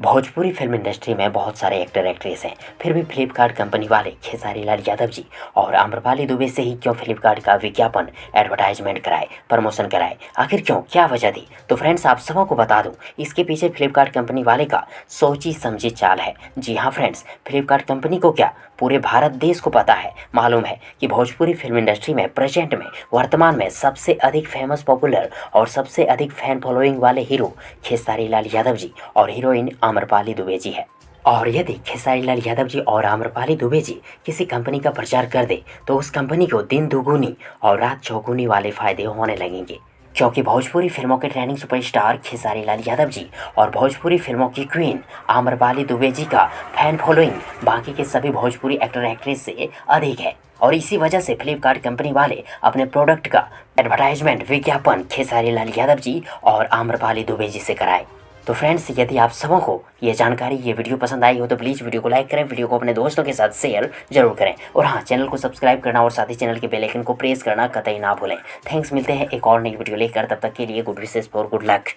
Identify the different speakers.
Speaker 1: Bhojpuri film industry में बहुत सारे एक्टर एक्ट्रेस हैं, फिर भी फ्लिपकार्ट कंपनी वाले खेसारी लाल यादव जी और आम्रपाली दुबे से ही क्यों फ्लिपकार्ट का विज्ञापन एडवर्टाइजमेंट कराए, प्रमोशन कराए? आखिर क्यों, क्या वजह थी? तो फ्रेंड्स, आप सबों को बता दूं, इसके पीछे फ्लिपकार्ट कंपनी वाले का सोची समझी चाल है। जी हाँ फ्रेंड्स, फ्लिपकार्ट कंपनी को क्या, पूरे भारत देश को पता है, मालूम है कि भोजपुरी फिल्म इंडस्ट्री में प्रेजेंट में, वर्तमान में सबसे अधिक फेमस, पॉपुलर और सबसे अधिक फैन फॉलोइंग वाले हीरो खेसारी लाल यादव जी और हीरोइन आम्रपाली दुबे जी है। और यदि खेसारी लाल यादव जी और आम्रपाली दुबे जी किसी कंपनी का प्रचार कर दे तो उस कंपनी को दिन दुगुनी और रात चौगुनी वाले फायदे होने लगेंगे, क्योंकि भोजपुरी फिल्मों के ट्रेंडिंग सुपरस्टार खेसारी लाल यादव जी और भोजपुरी फिल्मों की क्वीन आम्रपाली दुबे जी का फैन फॉलोइंग बाकी के सभी भोजपुरी एक्टर एक्ट्रेस से अधिक है। और इसी वजह से फ्लिपकार्ट कंपनी वाले अपने प्रोडक्ट का एडवर्टाइजमेंट, विज्ञापन खेसारी लाल यादव जी और आम्रपाली दुबे जी से कराए। तो फ्रेंड्स, यदि आप सबों को ये जानकारी, ये वीडियो पसंद आई हो तो प्लीज़ वीडियो को लाइक करें, वीडियो को अपने दोस्तों के साथ शेयर जरूर करें और हाँ, चैनल को सब्सक्राइब करना और साथ ही चैनल के बेल आइकन को प्रेस करना कतई ना भूलें। थैंक्स, मिलते हैं एक और नई वीडियो लेकर, तब तक के लिए good wishes for good luck.